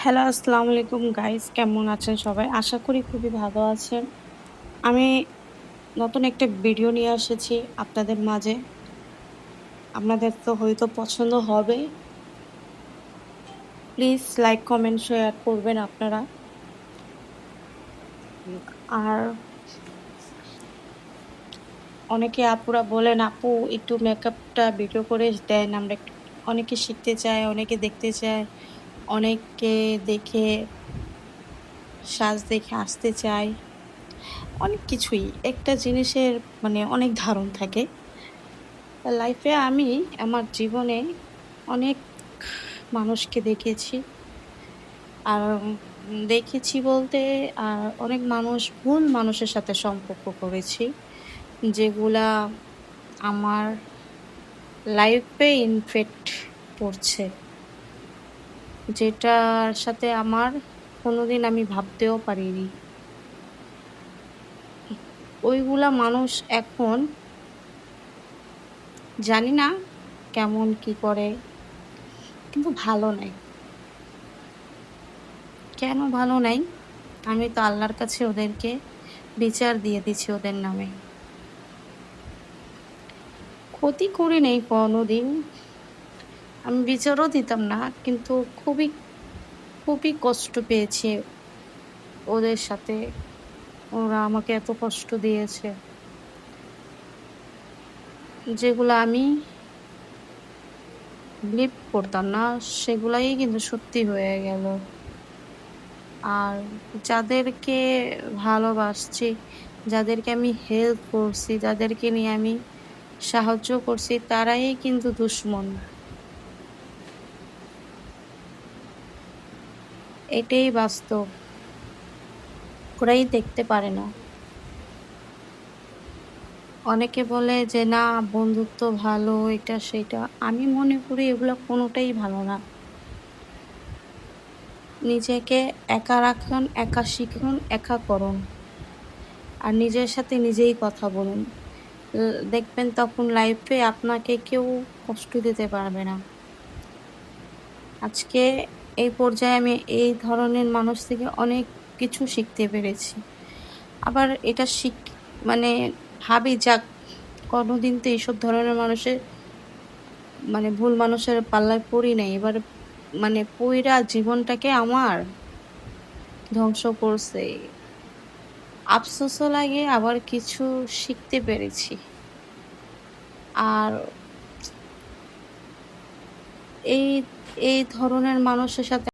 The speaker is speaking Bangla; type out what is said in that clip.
হ্যালো, আসসালামু আলাইকুম গাইস, কেমন আছেন সবাই? আশা করি খুবই ভালো আছেন। আমি নতুন একটা ভিডিও নিয়ে এসেছি আপনাদের মাঝে। আপনাদের তো হয়তো পছন্দ হবে। প্লিজ লাইক, কমেন্ট, শেয়ার করবেন আপনারা। আর অনেকে আপুরা বলেন, "আপু একটু মেকআপটা ভিডিও করে দেন। আমরা একটু" অনেকে শিখতে চায়, অনেকে দেখতে চায়, অনেকে দেখে সাজ দেখে আসতে চায়। অনেক কিছুই। একটা জিনিসের অনেক ধারণ থাকে। লাইফে আমি আমার জীবনে অনেক মানুষকে দেখেছি। আর দেখেছি বলতে অনেক মানুষ ভুল মানুষের সাথে সম্পর্ক করেছি। যেগুলা আমার লাইফে ইনফেক্ট পড়ছে। যেটার সাথে আমার কোনোদিন আমি ভাবতেও পারিনি। ওইগুলা মানুষ এখন জানি না কেমন কি করে, কিন্তু ভালো নাই। কেন ভালো নাই? আমি তো আল্লাহর কাছে ওদেরকে বিচার দিয়ে দিছি ওদের নামে। ক্ষতি করি নাই কোনোদিন। আমি বিচারও দিতাম না। কিন্তু খুবই, খুবই কষ্ট পেয়েছি ওদের সাথে। ওরা আমাকে এত কষ্ট দিয়েছে। যেগুলা আমি বিলিভ করতাম না, সেগুলাই কিন্তু সত্যি হয়ে গেল। আর যাদেরকে ভালোবাসছি, যাদেরকে আমি হেল্প করছি, যাদেরকে নিয়ে আমি সাহায্য করছি, তারাই কিন্তু দুশমন। এটাই বাস্তব। ওরাই দেখতে পারে না। অনেকে বলে যে, "না, বন্ধুত্ব ভালো, এটা সেটা।" আমি মনে করি এগুলা কোনোটাই ভালো না। নিজেকে একা রাখুন, একা শিখুন, একা করুন। আর নিজের সাথে নিজেই কথা বলুন। দেখবেন তখন লাইফে আপনাকে কেউ কষ্ট দিতে পারবে না। আজকে এই পর্যায়ে আমি এই ধরনের মানুষ থেকে অনেক কিছু শিখতে পেরেছি। আবার এটা মানে ভাবি, যাক, কোনোদিন তো এইসব ধরনের মানুষের ভুল মানুষের পাল্লায় পড়ি নাই। এবার পইড়া জীবনটাকে আমার ধ্বংস করছে। আফসোসও লাগে, আবার কিছু শিখতে পেরেছি। আর এই এই ধরনের মানুষের সাথে